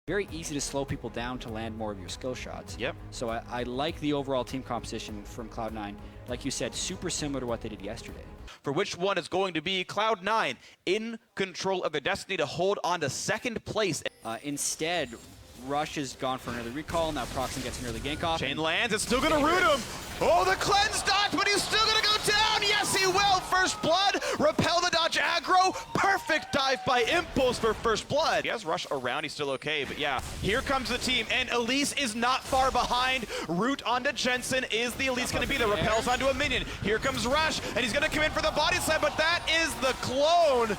very easy to slow people down to land more of your skill shots. Yep. So I like the overall team composition from Cloud9. Like you said, super similar to what they did yesterday. For which one is going to be Cloud9 in control of their destiny to hold on to second place. Instead, Rush has gone for another recall. Now Procxin gets an early gank off. Chain lands, it's still gonna root him. Oh, the cleanse dodge, but he's still gonna go down. Yes, he will. First blood, repel the dodge aggro. Perfect dive by Impulse for first blood. He has Rush around, he's still okay, but yeah, here comes the team, and Elise is not far behind. Root onto Jensen. Is the Elise gonna be there? Repels onto a minion. Here comes Rush, and he's gonna come in for the body slam, but that is the clone.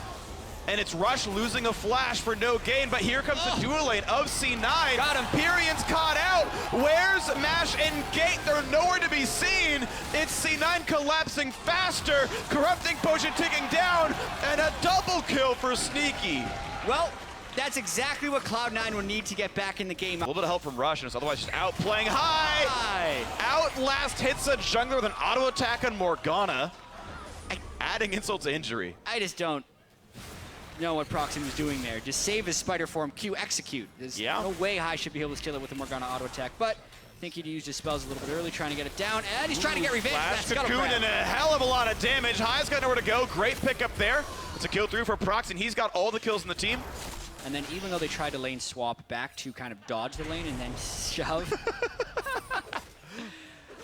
And it's Rush losing a flash for no gain, but here comes the dual lane of C9. Got him. Pirean's caught out. Where's Mash and Gate? They're nowhere to be seen. It's C9 collapsing faster, Corrupting Potion ticking down, and a double kill for Sneaky. Well, that's exactly what Cloud9 will need to get back in the game. A little bit of help from Rush, and it's otherwise just outplaying Hai. Outlast hits a jungler with an auto attack on Morgana, adding insult to injury. I just don't know what Procxin was doing there. Just save his spider form, Q, execute. There's no way Hai should be able to steal it with the Morgana auto attack, but I think he'd used his spells a little bit early, trying to get it down, and he's trying to get revenge. Flash That's Cocoon and a hell of a lot of damage. Hai's got nowhere to go. Great pickup there. It's a kill through for Procxin. He's got all the kills in the team. And then even though they tried to lane swap back to kind of dodge the lane and then shove,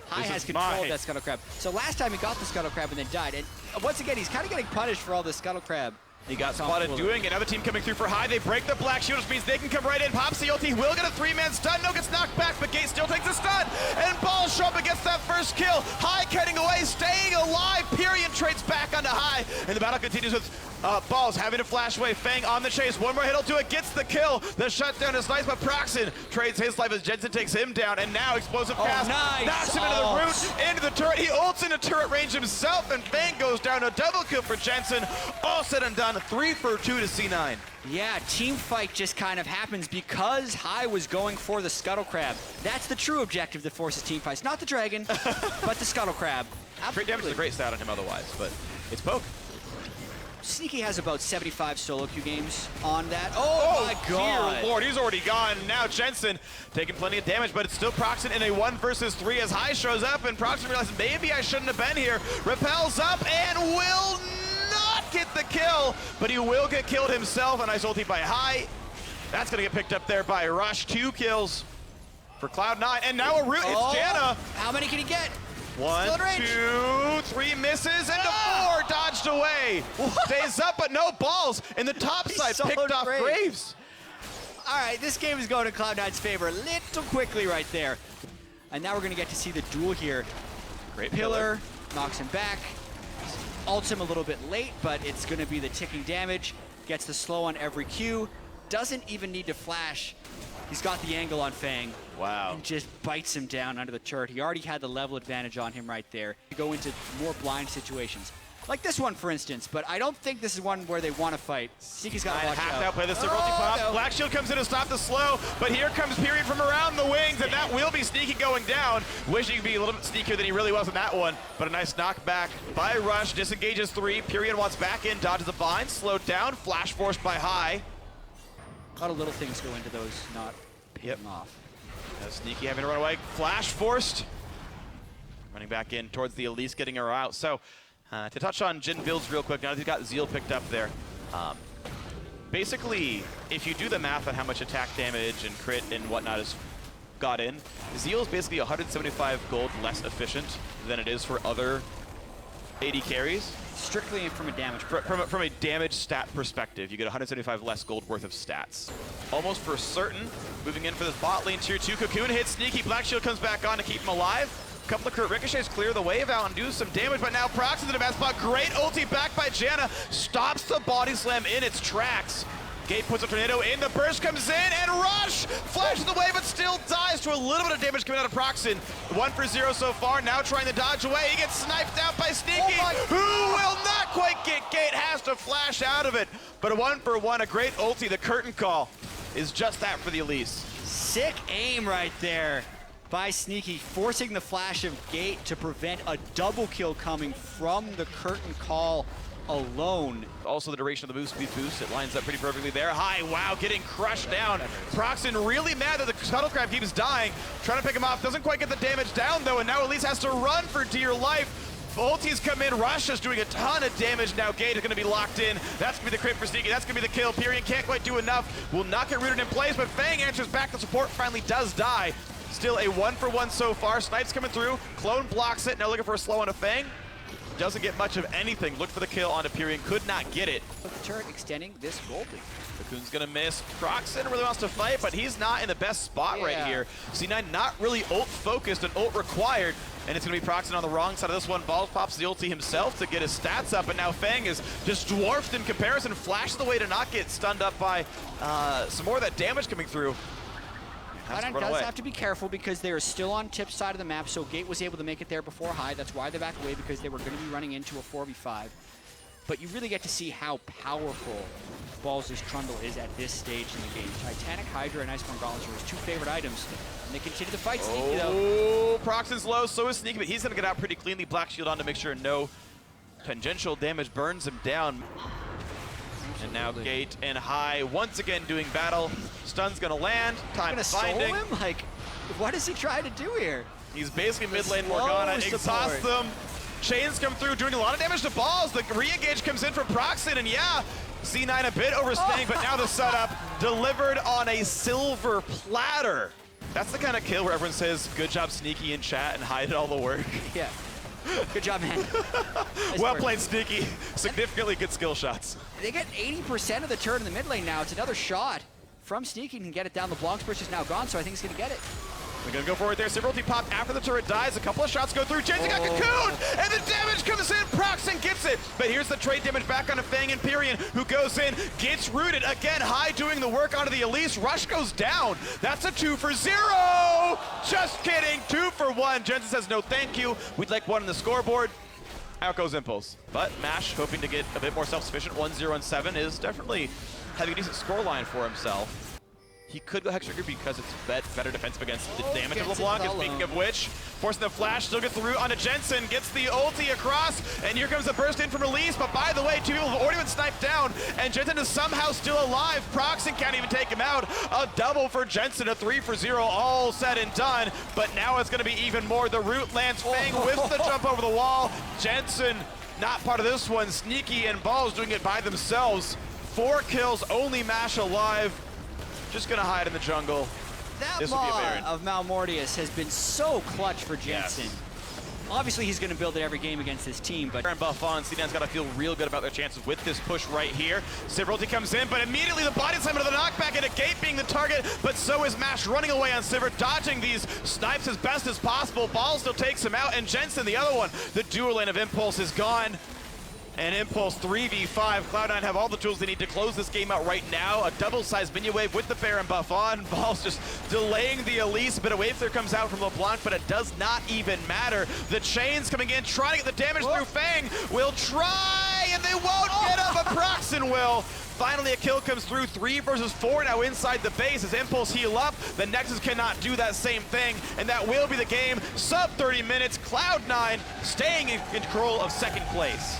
Hai has control of that Scuttle Crab. So last time he got the Scuttle Crab and then died, and once again, he's kind of getting punished for all this Scuttle Crab. He got spotted doing it. Another team coming through for Hai. They break the Black Shield, which means they can come right in. Pops the ulti, will get a 3-man stun. No, gets knocked back, but Gate still takes a stun. And Balls show up and gets that first kill. Hai cutting away, staying alive. Pirean trades back onto Hai. And the battle continues with Balls having to flash away. Feng on the chase. One more hit will do it. Gets the kill. The shutdown is nice, but Procxin trades his life as Jensen takes him down. And now Explosive Cast knocks him into the root, into the turret. He ults into turret range himself, and Feng goes down. A double kill for Jensen. All said and done, 3 for 2 to C9. Yeah, team fight just kind of happens because Hai was going for the Scuttle Crab. That's the true objective that forces team fights. Not the dragon, but the Scuttle Crab. Great damage is a great stat on him otherwise, but it's poke. Sneaky has about 75 solo queue games on that. Oh my god! Dear Lord, he's already gone. Now Jensen taking plenty of damage, but it's still Procxin in a 1 versus 3 as Hai shows up, and Procxin realizes maybe I shouldn't have been here. Repels up and will not get the kill, but he will get killed himself. A nice ulti by Hai. That's gonna get picked up there by Rush. 2 kills for Cloud9, and now a root. It's Janna. How many can he get? 1, 2, 3 misses, and a 4 dodged away. Stays up, but no balls. In the top side, picked off Graves. All right, this game is going to Cloud9's favor a little quickly right there. And now we're going to get to see the duel here. Great Pillar knocks him back. Ults him a little bit late, but it's going to be the ticking damage. Gets the slow on every Q. Doesn't even need to flash. He's got the angle on Feng. Wow. And just bites him down under the turret. He already had the level advantage on him right there. To go into more blind situations. Like this one, for instance, but I don't think this is one where they want to fight. Sneaky's got to watch out. Outplay the circle pop. No. Black Shield comes in to stop the slow, but here comes Pirean from around the wings, and that will be Sneaky going down. Wishing he could be a little bit sneakier than he really was in that one, but a nice knockback by Rush. Disengages 3. Pirean wants back in, dodges the bind, slowed down, flash forced by Hai. A lot of little things go into those not paying off. Sneaky having to run away. Flash forced. Running back in towards the Elise, getting her out. So, to touch on Jhin builds real quick, now that he's got Zeal picked up there. Basically, if you do the math on how much attack damage and crit and whatnot is got in, Zeal is basically 175 gold less efficient than it is for other AD carries. Strictly from a damage from a damage stat perspective, you get 175 less gold worth of stats. Almost for certain, moving in for this bot lane tier 2. Cocoon hits Sneaky, Black Shield comes back on to keep him alive. A couple of crit ricochets clear the wave out and do some damage, but now Procxin in a bad spot. Great ulti back by Janna, stops the body slam in its tracks. Gate puts a tornado in, the burst comes in, and Rush flashes away, but still dies to a little bit of damage coming out of Procxin. 1 for 0 so far, now trying to dodge away. He gets sniped out by Sneaky, who will not quite get Gate, has to flash out of it. But a 1 for 1, a great ulti. The curtain call is just that for the Elise. Sick aim right there by Sneaky, forcing the flash of Gate to prevent a double kill coming from the curtain call alone. Also the duration of the speed boost, it lines up pretty perfectly there. Hai, wow, getting crushed down. Procxin really mad that the shuttlecraft keeps dying. Trying to pick him off, doesn't quite get the damage down though, and now Elise has to run for dear life. Ulti's come in, Rush is doing a ton of damage now. Gate is going to be locked in. That's going to be the crit for Sneaky. That's going to be the kill. Pirean can't quite do enough. Will not get rooted in place, but Feng answers back. The support finally does die. Still a 1-for-1 so far. Snipes coming through. Clone blocks it. Now looking for a slow on a Feng. Doesn't get much of anything. Look for the kill onto Pirean. Could not get it. But the turret extending this gold lead. Cocoon's gonna miss. Procxin really wants to fight, but he's not in the best spot right here. C9 not really ult focused and ult required. And it's gonna be Procxin on the wrong side of this one. Balls pops the ulti himself to get his stats up, and now Feng is just dwarfed in comparison. Flashes away to not get stunned up by some more of that damage coming through. CLOUD9 does have to be careful because they are still on tip side of the map, so Gate was able to make it there before Hai. That's why they backed away, because they were going to be running into a 4v5. But you really get to see how powerful Balls' Trundle is at this stage in the game. Titanic Hydra and Iceborne Golem are his two favorite items, and they continue to fight Sneaky though. Oh, Procxin's low, so is Sneaky, but he's going to get out pretty cleanly. Black Shield on to make sure no tangential damage burns him down. And now Gate and Hai once again doing battle. Stun's gonna land. Time finding. Him? Like, what is he trying to do here? He's basically mid lane Morgana. Exhaust them. Chains come through, doing a lot of damage to Balls. The re-engage comes in from Procxin, and yeah, C9 a bit overstaying, but now the setup delivered on a silver platter. That's the kind of kill where everyone says, "Good job, Sneaky," in chat, and Hai did all the work. Yeah. Good job, man. Nice well work. played, Sneaky. Significantly good skill shots. They get 80% of the turn in the mid lane now. It's another shot from Sneaky and get it down. LeBlanc's push is now gone, so I think he's going to get it. They're going to go forward there. Sivir ulti popped after the turret dies. A couple of shots go through. Jensen got cocooned, and the damage comes in. Procxin gets it, but here's the trade damage back onto Feng and Pirean, who goes in, gets rooted. Again, Hai doing the work onto the Elise. Rush goes down. That's a 2-for-0. Just kidding. 2-for-1. Jensen says no thank you. We'd like one on the scoreboard. Out goes Impulse. But Mash, hoping to get a bit more self-sufficient. 1-0-7 is definitely having a decent scoreline for himself. He could go Hex Trigger because it's better defensive against the damage of LeBlanc. And speaking of which, forcing the flash, still gets the root onto Jensen, gets the ulti across, and here comes the burst in from Elise. But by the way, two people have already been sniped down, and Jensen is somehow still alive. Procxin can't even take him out. A double for Jensen, a 3-for-0, all said and done. But now it's going to be even more. The root lands. Feng with the jump over the wall. Jensen not part of this one. Sneaky and Balls doing it by themselves. 4 kills, only Mash alive. Just gonna hide in the jungle. That maw of Malmortius has been so clutch for Jensen. Yes. Obviously, he's gonna build it every game against this team, but... And buff on, C9's gotta feel real good about their chances with this push right here. Sivir ulti comes in, but immediately the body slam into the knockback, and a Gate being the target, but so is Mash running away on Sivir, dodging these snipes as best as possible. Ball still takes him out, and Jensen, the other one, the dual lane of Impulse is gone. And Impulse 3v5. CLOUD9 have all the tools they need to close this game out right now. A double-sized minion wave with the Baron buff on. Balls just delaying the Elise. A bit of wave there comes out from LeBlanc, but it does not even matter. The chains coming in, trying to get the damage through. Feng will try, and they won't get up, but Procxin will. Finally, a kill comes through. 3 versus 4 now inside the base as Impulse heal up. The Nexus cannot do that same thing, and that will be the game. Sub 30 minutes. CLOUD9 staying in control of second place.